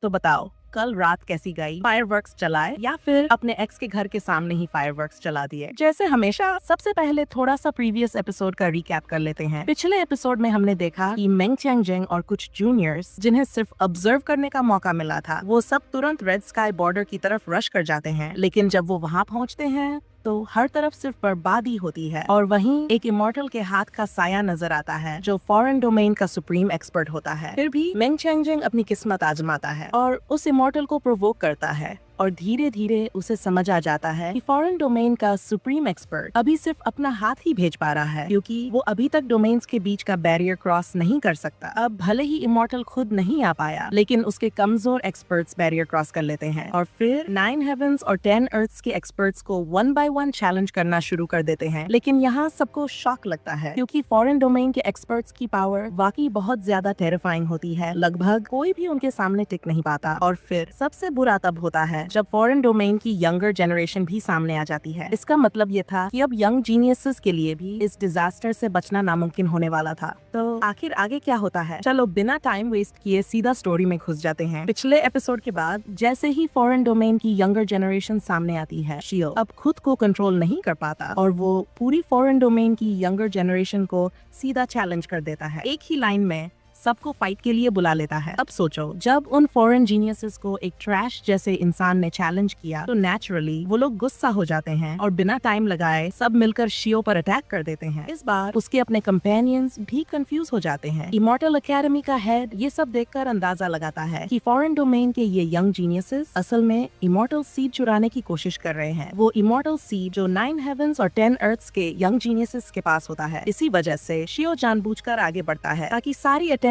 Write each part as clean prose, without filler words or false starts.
तो बताओ, कल रात कैसी गई? फायरवर्क्स चलाए या फिर अपने एक्स के घर के सामने ही फायरवर्क्स चला दिए? जैसे हमेशा, सबसे पहले थोड़ा सा प्रीवियस एपिसोड का रिकैप कर लेते हैं। पिछले एपिसोड में हमने देखा कि मेंग च्यांगजेंग और कुछ जूनियर्स जिन्हें सिर्फ ऑब्जर्व करने का मौका मिला था, वो सब तुरंत रेड स्काई बॉर्डर की तरफ रश कर जाते हैं। लेकिन जब वो वहाँ पहुँचते हैं तो हर तरफ सिर्फ बर्बादी होती है और वहीं एक इमॉर्टल के हाथ का साया नजर आता है जो फॉरेन डोमेन का सुप्रीम एक्सपर्ट होता है। फिर भी मेंग च्यांगजेंग अपनी किस्मत आजमाता है और उस इमॉर्टल को प्रोवोक करता है और धीरे धीरे उसे समझ आ जाता है कि फॉरेन डोमेन का सुप्रीम एक्सपर्ट अभी सिर्फ अपना हाथ ही भेज पा रहा है, क्योंकि वो अभी तक डोमेन्स के बीच का बैरियर क्रॉस नहीं कर सकता। अब भले ही इमॉर्टल खुद नहीं आ पाया, लेकिन उसके कमजोर एक्सपर्ट्स बैरियर क्रॉस कर लेते हैं और फिर 9 हेवंस और 10 अर्थ्स के एक्सपर्ट्स को 1 by 1 चैलेंज करना शुरू कर देते हैं। लेकिन यहाँ सबको शॉक लगता है, क्योंकि फॉरेन डोमेन के एक्सपर्ट्स की पावर वाकई बहुत ज्यादा टेरिफाइंग होती है। लगभग कोई भी उनके सामने टिक नहीं पाता। और फिर सबसे बुरा तब होता है जब फॉरेन डोमेन की यंगर जनरेशन भी सामने आ जाती है। इसका मतलब ये था कि अब यंग जीनियसेस के लिए भी इस डिजास्टर से बचना नामुमकिन होने वाला था। तो आखिर आगे क्या होता है? चलो बिना टाइम वेस्ट किए सीधा स्टोरी में घुस जाते हैं। पिछले एपिसोड के बाद जैसे ही फॉरेन डोमेन की यंगर जनरेशन सामने आती है, शियो अब खुद को कंट्रोल नहीं कर पाता और वो पूरी फॉरेन डोमेन की यंगर जनरेशन को सीधा चैलेंज कर देता है। एक ही लाइन में सबको फाइट के लिए बुला लेता है। अब सोचो, जब उन फॉरेन जीनियसेस को एक ट्रैश जैसे इंसान ने चैलेंज किया तो नेचुरली वो लोग गुस्सा हो जाते हैं और बिना टाइम लगाए सब मिलकर शियो पर अटैक कर देते हैं। इस बार उसके अपने कंपेनियंस भी कंफ्यूज हो जाते हैं। इमॉर्टल एकेडमी का हेड ये सब देखकर अंदाजा लगाता है कि फॉरेन डोमेन के ये यंग जीनियसेस असल में इमॉर्टल सीड चुराने की कोशिश कर रहे हैं। वो इमॉर्टल सीड जो 9 हेवंस और 10 अर्थ्स के यंग जीनियसेस के पास होता है। इसी वजह से शियो जानबूझकर आगे बढ़ता है ताकि सारी अटेंशन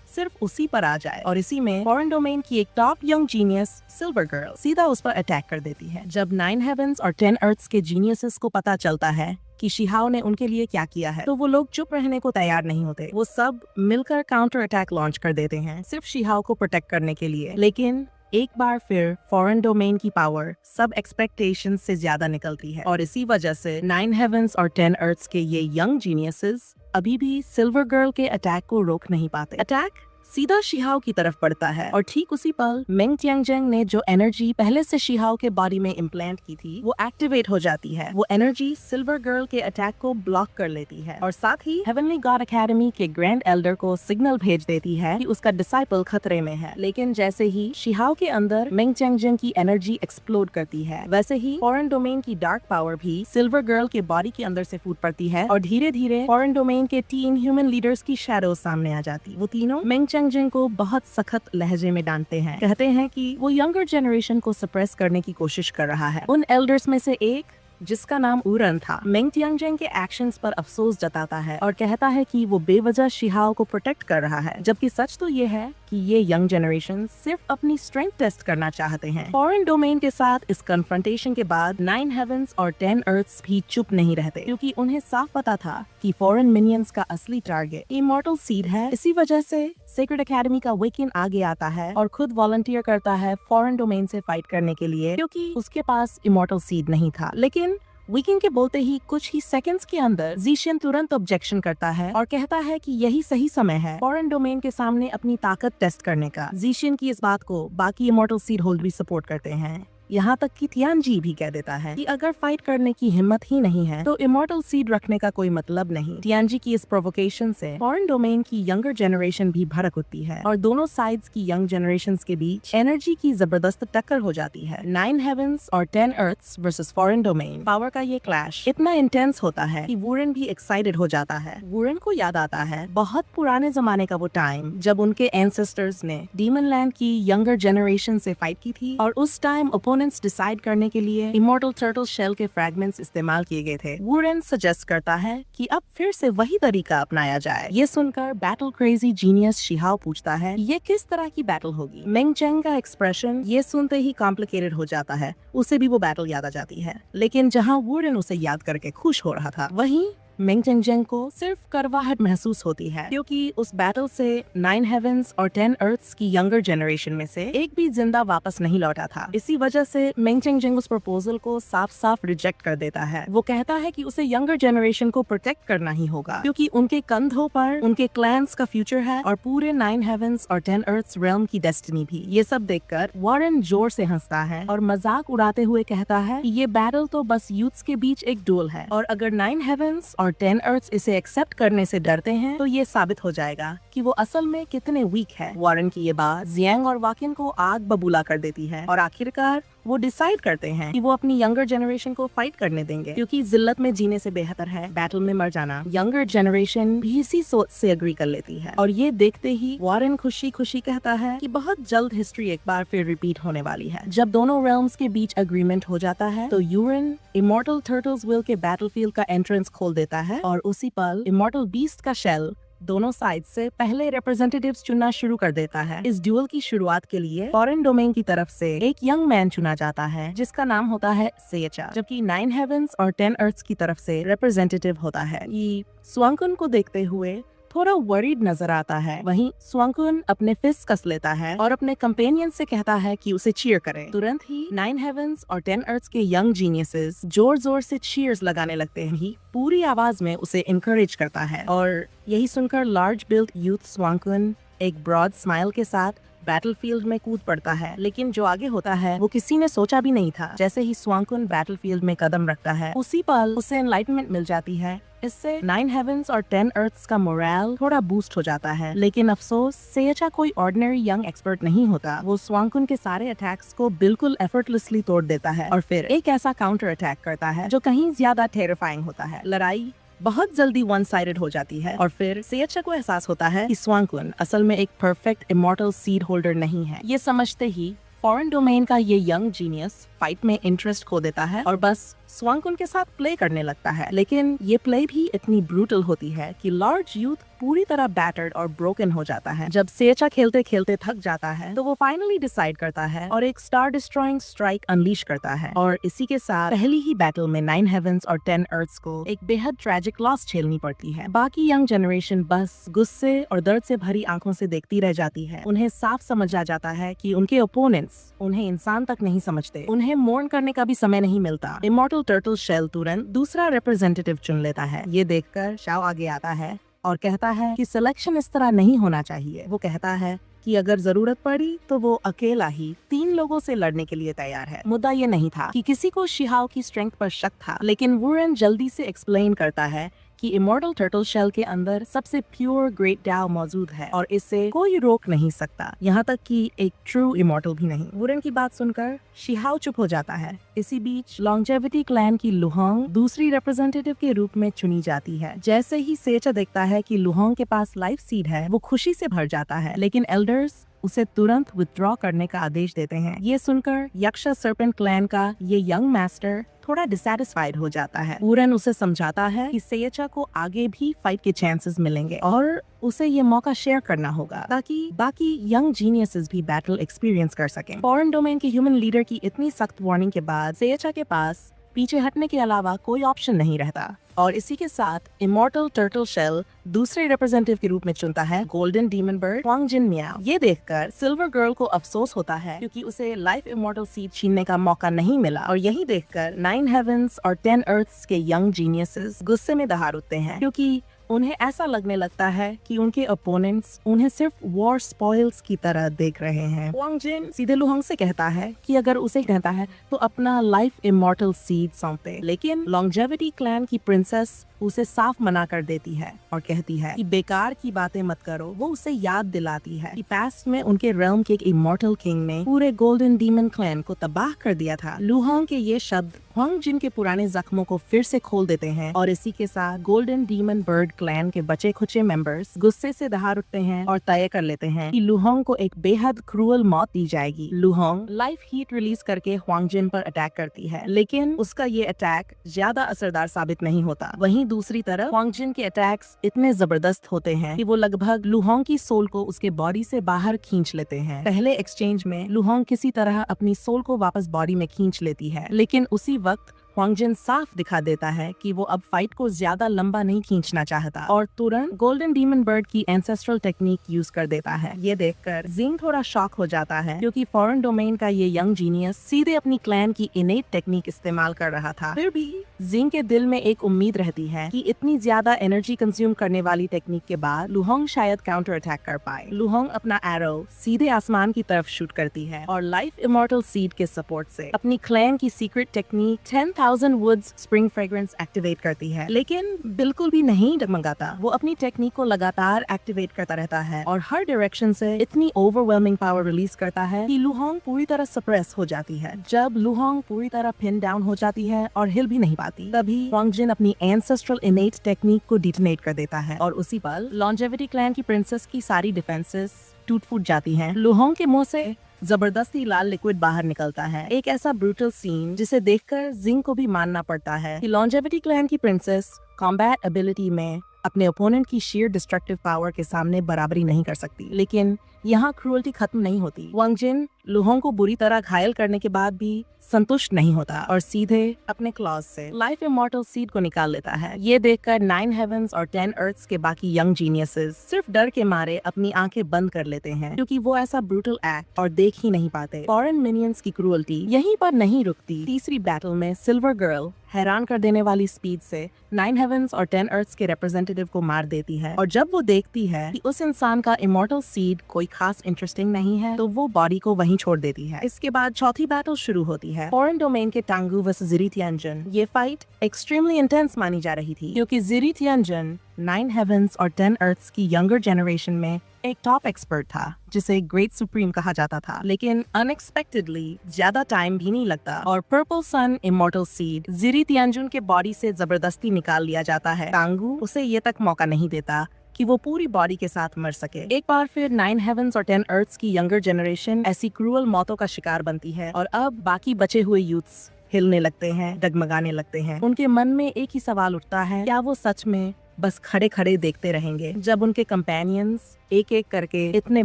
सिर्फ उसी पर आ जाए और इसी में फॉरेन डोमेन की एक top young genius silver girl सीधा उस पर अटैक कर देती है। जब 9 हेवंस और 10 अर्थ्स के जीनियसेस को पता चलता है कि शिहाओ ने उनके लिए क्या किया है, तो वो लोग चुप रहने को तैयार नहीं होते। वो सब मिलकर काउंटर अटैक लॉन्च कर देते हैं सिर्फ शिहाओ को प्रोटेक्ट करने के लिए। लेकिन एक बार फिर फॉरेन डोमेन की पावर सब एक्सपेक्टेशंस से ज्यादा निकलती है और इसी वजह से 9 हेवंस और 10 अर्थ्स के ये यंग जीनियसेस अभी भी सिल्वर गर्ल के अटैक को रोक नहीं पाते। अटैक सीधा शिहाओ की तरफ बढ़ता है और ठीक उसी पल मेंग च्यांगजेंग ने जो एनर्जी पहले से शिहाओ के बॉडी में इम्प्लांट की थी वो एक्टिवेट हो जाती है। वो एनर्जी सिल्वर गर्ल के अटैक को ब्लॉक कर लेती है और साथ ही हेवनली गॉड एकेडमी के ग्रैंड एल्डर को सिग्नल भेज देती है कि उसका डिसाइपल खतरे में है। लेकिन जैसे ही शिहाओ के अंदर मेंग च्यांगजेंग की एनर्जी एक्सप्लोड करती है, वैसे ही फॉरेन डोमेन की डार्क पावर भी सिल्वर गर्ल के बॉडी के अंदर से फूट पड़ती है और धीरे धीरे फॉरेन डोमेन के 3 ह्यूमन लीडर्स की शैडो सामने आ जाती। वो तीनों मेंग च्यांगजेंग को बहुत सख्त लहजे में डांटते हैं। कहते हैं कि वो यंगर जनरेशन को सप्रेस करने की कोशिश कर रहा है। उन एल्डर्स में से एक, जिसका नाम उरन था, मेंग च्यांगजेंग के एक्शंस पर अफसोस जताता है और कहता है कि वो बेवजह शिहाओ को प्रोटेक्ट कर रहा है, जबकि सच तो ये है कि ये यंग जनरेशन सिर्फ अपनी स्ट्रेंथ टेस्ट करना चाहते हैं। फॉरेन डोमेन के साथ इस कन्फ्रंटेशन के बाद 9 हेवंस और 10 अर्थ्स भी चुप नहीं रहते, क्योंकि उन्हें साफ पता था कि फॉरेन मिनियंस का असली टारगेट इमॉर्टल सीड है। इसी वजह से सेक्रेड एकेडमी का विकिन आगे आता है और खुद वॉलंटियर करता है फॉरेन डोमेन से फाइट करने के लिए, क्योंकि उसके पास इमॉर्टल सीड नहीं था। लेकिन वीकेंड के बोलते ही कुछ ही सेकंड्स के अंदर ज़ीशियन तुरंत ऑब्जेक्शन करता है और कहता है कि यही सही समय है फॉरेन डोमेन के सामने अपनी ताकत टेस्ट करने का। ज़ीशियन की इस बात को बाकी इमॉर्टल सीड होल्ड भी सपोर्ट करते हैं। यहाँ तक कि तियानजी भी कह देता है कि अगर फाइट करने की हिम्मत ही नहीं है तो इमॉर्टल सीड रखने का कोई मतलब नहीं। तियानजी की इस प्रोवोकेशन से फॉरेन डोमेन की यंगर जनरेशन भी भड़क उठती है और दोनों साइड्स की यंग जनरेशंस के बीच एनर्जी की जबरदस्त टक्कर हो जाती है। 9 हेवंस और 10 earths versus foreign domain power का ये क्लैश इतना इंटेंस होता है कि वुरन भी एक्साइटेड हो जाता है। वुरन को याद आता है बहुत पुराने जमाने का वो टाइम जब उनके एंसेस्टर्स ने डीमन लैंड की यंगर जनरेशन से फाइट की थी और उस टाइम ओपोनेंट्स डिसाइड करने के लिए इमॉर्टल टर्टल शेल के फ्रैगमेंट्स इस्तेमाल किए गए थे। वुरन सजेस्ट करता है कि अब फिर से वही तरीका अपनाया जाए। ये सुनकर बैटल क्रेजी जीनियस शिहाओ पूछता है ये किस तरह की बैटल होगी। मेंग चेंग का एक्सप्रेशन ये सुनते ही कॉम्प्लिकेटेड हो जाता है। उसे भी वो बैटल याद आ जाती है। लेकिन जहाँ वुरन उसे याद करके खुश हो रहा था, वहीं मेंग चेंगजेंग को सिर्फ करवाहट महसूस होती है, क्योंकि उस बैटल से 9 हेवेंस और 10 अर्थ्स की यंगर जनरेशन में से एक भी जिंदा वापस नहीं लौटा था। इसी वजह से मेंग चेंगजेंग उस प्रपोजल को साफ साफ रिजेक्ट कर देता है। वो कहता है कि उसे यंगर जनरेशन को प्रोटेक्ट करना ही होगा, क्योंकि उनके कंधों पर उनके क्लैंस का फ्यूचर है और पूरे 9 हेवेंस और 10 अर्थ्स रेल्म की डेस्टिनी भी। ये सब देखकर वॉरेन जोर से हंसता है और मजाक उड़ाते हुए कहता है कि ये बैटल तो बस यूथ्स के बीच एक डुएल है, और अगर 9 हेवेंस और 10 अर्थ्स इसे एक्सेप्ट करने से डरते हैं तो ये साबित हो जाएगा कि वो असल में कितने वीक है। वॉरेन की ये बात जियांग और वाकिन को आग बबूला कर देती है और आखिरकार वो डिसाइड करते हैं कि वो अपनी यंगर जनरेशन को फाइट करने देंगे, क्योंकि जिल्लत में जीने से बेहतर है बैटल में मर जाना। यंगर जनरेशन भी इसी सोच से एग्री कर लेती है और ये देखते ही वॉरेन खुशी खुशी कहता है कि बहुत जल्द हिस्ट्री एक बार फिर रिपीट होने वाली है। जब दोनों रेल्म्स के बीच एग्रीमेंट हो जाता है तो यूरेन इमॉर्टल टर्टल्स विल के बैटलफील्ड का एंट्रेंस खोल देता है और उसी पल इमॉर्टल बीस्ट का शेल दोनों साइड से पहले रिप्रेजेंटेटिव्स चुनना शुरू कर देता है। इस ड्यूल की शुरुआत के लिए फॉरेन डोमेन की तरफ से एक यंग मैन चुना जाता है जिसका नाम होता है सेचा, जबकि 9 हेवेंस और 10 अर्थ्स की तरफ से रिप्रेजेंटेटिव होता है। ये स्वांगकुन को देखते हुए थोड़ा वरीड नजर आता है। वहीं स्वांगकुन अपने फिस्ट कस लेता है और अपने कंपेनियन से कहता है कि उसे चीयर करे। तुरंत ही 9 हेवेंस और 10 अर्थ्स के यंग जीनियसेस जोर जोर से चीयर्स लगाने लगते हैं। ही पूरी आवाज में उसे इनकरेज करता है और यही सुनकर लार्ज बिल्ड यूथ स्वांगकुन एक ब्रॉड स्माइल के साथ बैटलफील्ड में कूद पड़ता है। लेकिन जो आगे होता है वो किसी ने सोचा भी नहीं था। जैसे ही स्वांगकुन बैटलफील्ड में कदम रखता है उसी पल उसे एनलाइटमेंट मिल जाती है। इससे 9 हेवेंस और 10 अर्थ्स का मोरल थोड़ा बूस्ट हो जाता है। लेकिन अफसोस सेचा कोई ऑर्डिनरी यंग एक्सपर्ट नहीं होता। वो स्वांगकुन के सारे अटैक्स को बिल्कुल एफर्टलेसली तोड़ देता है और फिर एक ऐसा काउंटर अटैक करता है जो कहीं ज्यादा टेरिफाइंग होता है। लड़ाई बहुत जल्दी वन साइडेड हो जाती है और फिर सेचा को एहसास होता है कि स्वांगकुन असल में एक परफेक्ट इमॉर्टल सीड होल्डर नहीं है। ये समझते ही फॉरेन डोमेन का ये यंग जीनियस फाइट में इंटरेस्ट खो देता है और बस स्वांगकुन के साथ प्ले करने लगता है। लेकिन ये प्ले भी इतनी ब्रूटल होती है कि लार्ज यूथ पूरी तरह बैटर्ड और ब्रोकन हो जाता है। जब सेचा खेलते खेलते थक जाता है तो वो फाइनली डिसाइड करता है और एक स्टार डिस्ट्रॉइंग स्ट्राइक अनलीश करता है और इसी के साथ पहली ही बैटल में 9 हेवेंस और 10 अर्थ्स को एक बेहद ट्रेजिक लॉस झेलनी पड़ती है। बाकी यंग जनरेशन बस गुस्से और दर्द से भरी आंखों से देखती रह जाती है। उन्हें साफ समझ आ जाता है कि उनके ओपोनेंट्स उन्हें इंसान तक नहीं समझते। उन्हें मोर्न करने का भी समय नहीं मिलता। इमॉर्टल टर्टल शेल तुरंत दूसरा रिप्रेजेंटेटिव चुन लेता है। ये देखकर शाओ आगे आता है और कहता है कि सिलेक्शन इस तरह नहीं होना चाहिए। वो कहता है कि अगर जरूरत पड़ी तो वो अकेला ही 3 लोगों से लड़ने के लिए तैयार है। मुद्दा ये नहीं था कि किसी को शिहाओ की स्ट्रेंथ पर शक था, लेकिन वुरेन जल्दी से एक्सप्लेन करता है कि इमॉर्टल टर्टल शेल के अंदर सबसे प्योर ग्रेट डाओ मौजूद है और इसे कोई रोक नहीं सकता, यहाँ तक कि एक ट्रू इमॉर्टल भी नहीं। वुरेन की बात सुनकर शिहाओ चुप हो जाता है। इसी बीच लॉन्जेविटी क्लैन की लुहोंग दूसरी रिप्रेजेंटेटिव के रूप में चुनी जाती है। जैसे ही सेचा देखता है कि लुहोंग के पास लाइफ सीड है वो खुशी से भर जाता है, लेकिन एल्डर्स उसे तुरंत विथड्रॉ करने का आदेश देते हैं। ये सुनकर यक्षा सर्पेंट क्लैन का ये यंग मास्टर थोड़ा डिसैटिस्फाइड हो जाता है। वुरेन उसे समझाता है कि सेचा को आगे भी फाइट के चांसेस मिलेंगे और उसे ये मौका शेयर करना होगा ताकि बाकी यंग जीनियसेस भी बैटल एक्सपीरियंस कर सकें। फॉरेन डोमेन के ह्यूमन लीडर की इतनी सख्त वार्निंग के बाद सेचा के पास पीछे हटने के अलावा कोई ऑप्शन नहीं रहता और इसी के साथ इमॉर्टल टर्टल शेल दूसरे रिप्रेजेंटेटिव के रूप में चुनता है गोल्डन डीमन बर्ड हुआंग जिन मियाओ। ये देखकर सिल्वर गर्ल को अफसोस होता है क्योंकि उसे लाइफ इमॉर्टल सीड छीनने का मौका नहीं मिला और यही देखकर 9 हेवेंस और 10 अर्थ्स के यंग जीनियसेस गुस्से में दहाड़ उठते हैं क्योंकि उन्हें ऐसा लगने लगता है कि उनके अपोनेंट्स उन्हें सिर्फ वॉर स्पॉइल्स की तरह देख रहे हैं। हुआंग जिन सीधे लुहोंग से कहता है कि अगर उसे कहता है तो अपना लाइफ इमॉर्टल सीड सौंपे, लेकिन लॉन्जेविटी क्लैन की प्रिंसेस उसे साफ मना कर देती है और कहती है कि बेकार की बातें मत करो। वो उसे याद दिलाती है कि पास्ट में उनके रेल्म के एक इमॉर्टल किंग ने पूरे गोल्डन डीमन क्लैन को तबाह कर दिया था। लुहोंग के ये शब्द हुआंग जिन के पुराने जख्मों को फिर से खोल देते हैं और इसी के साथ गोल्डन डीमन बर्ड क्लैन के बचे खुचे मेंबर्स गुस्से से दहाड़ उठते हैं और तय कर लेते हैं कि लुहोंग को एक बेहद क्रूअल मौत दी जाएगी। लुहोंग लाइफ हीट रिलीज करके हुआंग जिन पर अटैक करती है, लेकिन उसका ये अटैक ज्यादा असरदार साबित नहीं होता। वहीं दूसरी तरफ हुआंग जिन के अटैक्स इतने जबरदस्त होते हैं कि वो लगभग लुहोंग की सोल को उसके बॉडी से बाहर खींच लेते हैं। पहले एक्सचेंज में लुहोंग किसी तरह अपनी सोल को वापस बॉडी में खींच लेती है, लेकिन उसी वक्त हुआंग जिन साफ दिखा देता है कि वो अब फाइट को ज्यादा लंबा नहीं खींचना चाहता और तुरंत गोल्डन डीमन बर्ड की एंसेस्ट्रल टेक्निक यूज कर देता है। ये देखकर जिंग थोड़ा शॉक हो जाता है क्योंकि फॉरेन डोमेन का ये यंग जीनियस सीधे अपनी क्लैन की इनेट टेक्निक इस्तेमाल कर रहा था। फिर भी जिंग के दिल में एक उम्मीद रहती है कि इतनी ज्यादा एनर्जी कंज्यूम करने वाली टेक्निक के बाद लुहोंग शायद काउंटर अटैक कर पाए। लुहोंग अपना एरो सीधे आसमान की तरफ शूट करती है और लाइफ इमॉर्टल सीड के सपोर्ट से अपनी क्लैन की secret technique 10,000 woods spring fragrance activate करती है, लेकिन बिल्कुल भी नहीं डगमगाता। वो अपनी टेक्निक को लगातार एक्टिवेट करता रहता है और हर डायरेक्शन से इतनी ओवरवेलमिंग पावर रिलीज करता है कि लुहोंग पूरी तरह सप्रेस हो जाती है। जब लुहोंग पूरी तरह पिन डाउन हो जाती है और हिल भी नहीं पाती, तभी हुआंग जिन अपनी एंसेस्ट्रल इनेट टेक्निक को डिटोनेट कर देता है और उसी पल लॉन्जेविटी क्लैन की प्रिंसेस की सारी डिफेंसेस टूट फूट जाती हैं। लुहोंग के मुंह से जबरदस्ती लाल लिक्विड बाहर निकलता है। एक ऐसा ब्रूटल सीन जिसे देखकर जिंग को भी मानना पड़ता है कि लॉन्जेविटी क्लैन की प्रिंसेस कॉम्बैट एबिलिटी में अपने ओपोनेंट की शेयर डिस्ट्रक्टिव पावर के सामने बराबरी नहीं कर सकती। लेकिन यहाँ क्रूअल्टी खत्म नहीं होती। हुआंग जिन लुहोंग को बुरी तरह घायल करने के बाद भी संतुष्ट नहीं होता और सीधे अपने क्लॉज से लाइफ इमॉर्टल सीड को निकाल लेता है। ये देखकर 9 हेवंस और 10 अर्थ्स के बाकी यंग जीनियसेस सिर्फ डर के मारे अपनी आंखें बंद कर लेते हैं क्योंकि वो ऐसा ब्रूटल एक्ट और देख ही नहीं पाते। फॉरेन मिनियंस की क्रूअल्टी यहीं पर नहीं रुकती। तीसरी बैटल में सिल्वर गर्ल हैरान कर देने वाली स्पीड से 9 हेवंस और 10 अर्थ्स के रिप्रेजेंटेटिव को मार देती है और जब वो देखती है कि उस इंसान का इमॉर्टल सीड कोई खास इंटरेस्टिंग नहीं है तो वो बॉडी को वहीं छोड़ देती है। इसके बाद चौथी बैटल शुरू होती है, फॉरेन डोमेन के टांगू वर्सेस जिरी तियानजन। ये फाइट एक्सट्रीमली इंटेंस मानी जा रही थी क्योंकि जिरी तियानजन 9 हेवंस और 10 अर्थ्स की यंगर जनरेशन में एक टॉप एक्सपर्ट था जिसे ग्रेट सुप्रीम कहा जाता था। लेकिन अनएक्सपेक्टेडली ज्यादा टाइम भी नहीं लगता और पर्पल सन इमॉर्टल सीड जिरी तियानजुन के बॉडी से जबरदस्ती निकाल लिया जाता है। टांगू उसे ये तक मौका नहीं देता कि वो पूरी बॉडी के साथ मर सके। एक बार फिर 9 हेवंस और 10 अर्थ्स की यंगर जनरेशन ऐसी क्रूअल मौतों का शिकार बनती है और अब बाकी बचे हुए यूथ्स हिलने लगते हैं, डगमगाने लगते हैं। उनके मन में एक ही सवाल उठता है, क्या वो सच में बस खड़े खड़े देखते रहेंगे जब उनके कंपेनियंस एक एक करके इतने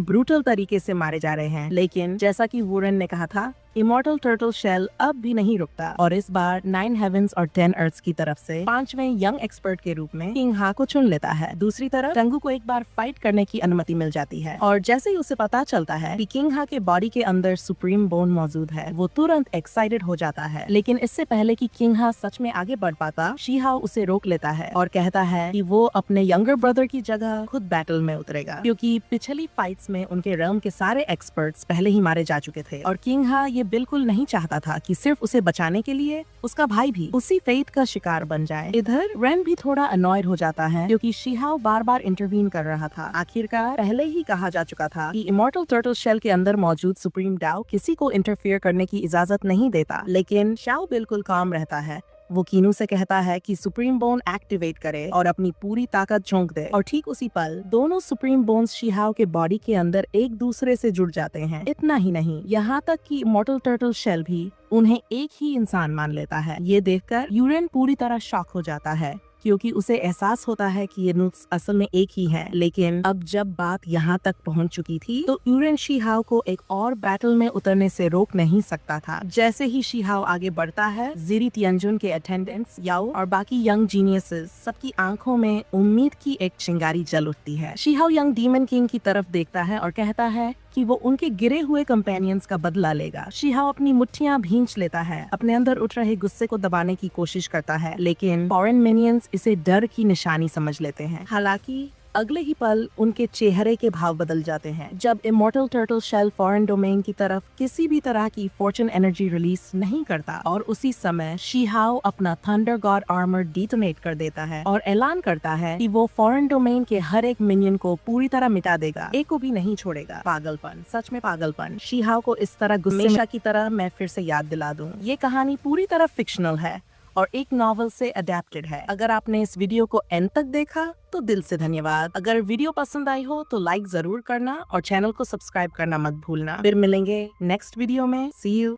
ब्रूटल तरीके से मारे जा रहे हैं। लेकिन जैसा कि वुरन ने कहा था, इमॉर्टल टर्टल शेल अब भी नहीं रुकता और इस बार 9 हेवंस और 10 अर्थ्स की तरफ से 5वें यंग एक्सपर्ट के रूप में किंग हा को चुन लेता है। दूसरी तरफ टंगू को एक बार फाइट करने की अनुमति मिल जाती है और जैसे ही उसे पता चलता है कि किंग हा के बॉडी के अंदर सुप्रीम बोन मौजूद है, वो तुरंत एक्साइटेड हो जाता है। लेकिन इससे पहले कि किंग हा सच में आगे बढ़ पाता, शी हाओ उसे रोक लेता है और कहता है कि वो अपने यंगर ब्रदर की जगह खुद बैटल में उतरेगा क्योंकि पिछली फाइट्स में उनके realm के सारे एक्सपर्ट्स पहले ही मारे जा चुके थे और किंग हा ये बिल्कुल नहीं चाहता था कि सिर्फ उसे बचाने के लिए उसका भाई भी उसी फेट का शिकार बन जाए। इधर रेन भी थोड़ा अनॉयड हो जाता है क्योंकि शी हाओ बार बार इंटरवीन कर रहा था। आखिरकार पहले ही कहा जा चुका था कि इमॉर्टल टर्टल शेल के अंदर मौजूद सुप्रीम डाओ किसी को इंटरफेयर करने की इजाजत नहीं देता। लेकिन शाओ बिल्कुल काम रहता है। वो कीनू से कहता है कि सुप्रीम बोन एक्टिवेट करे और अपनी पूरी ताकत झोंक दे और ठीक उसी पल दोनों सुप्रीम बोन्स शी हाओ के बॉडी के अंदर एक दूसरे से जुड़ जाते हैं। इतना ही नहीं, यहाँ तक कि इमॉर्टल टर्टल शेल भी उन्हें एक ही इंसान मान लेता है। ये देखकर यूरेन पूरी तरह शॉक हो जाता है क्योंकि उसे एहसास होता है कि ये नुक्स असल में एक ही हैं। लेकिन अब जब बात यहाँ तक पहुँच चुकी थी तो यूरेन शी हाओ को एक और बैटल में उतरने से रोक नहीं सकता था। जैसे ही शी हाओ आगे बढ़ता है, जिरी तियानजुन के अटेंडेंट्स, याओ और बाकी यंग जीनियसेस सबकी आंखों में उम्मीद की एक चिंगारी जल उठती है। शी हाओ यंग डीमन किंग की तरफ देखता है और कहता है कि वो उनके गिरे हुए कंपेनियंस का बदला लेगा। शी हाओ अपनी मुट्ठियां भींच लेता है, अपने अंदर उठ रहे गुस्से को दबाने की कोशिश करता है, लेकिन फॉरेन मिनियंस इसे डर की निशानी समझ लेते हैं। हालांकि अगले ही पल उनके चेहरे के भाव बदल जाते हैं जब immortal turtle shell foreign domain की तरफ किसी भी तरह की फॉर्चून एनर्जी रिलीज नहीं करता और उसी समय शी हाओ अपना थंडर गॉड आर्मर डिटोनेट कर देता है और ऐलान करता है कि वो फॉरेन डोमेन के हर एक मिनियन को पूरी तरह मिटा देगा, एक को भी नहीं छोड़ेगा। पागलपन, सच में पागलपन। शी हाओ को इस तरह गुस्से की तरह मैं फिर से याद दिला दूं, ये कहानी पूरी तरह फिक्शनल है और एक नॉवल से अडेप्टेड है। अगर आपने इस वीडियो को एंड तक देखा तो दिल से धन्यवाद। अगर वीडियो पसंद आई हो तो लाइक जरूर करना और चैनल को सब्सक्राइब करना मत भूलना। फिर मिलेंगे नेक्स्ट वीडियो में। सी यू।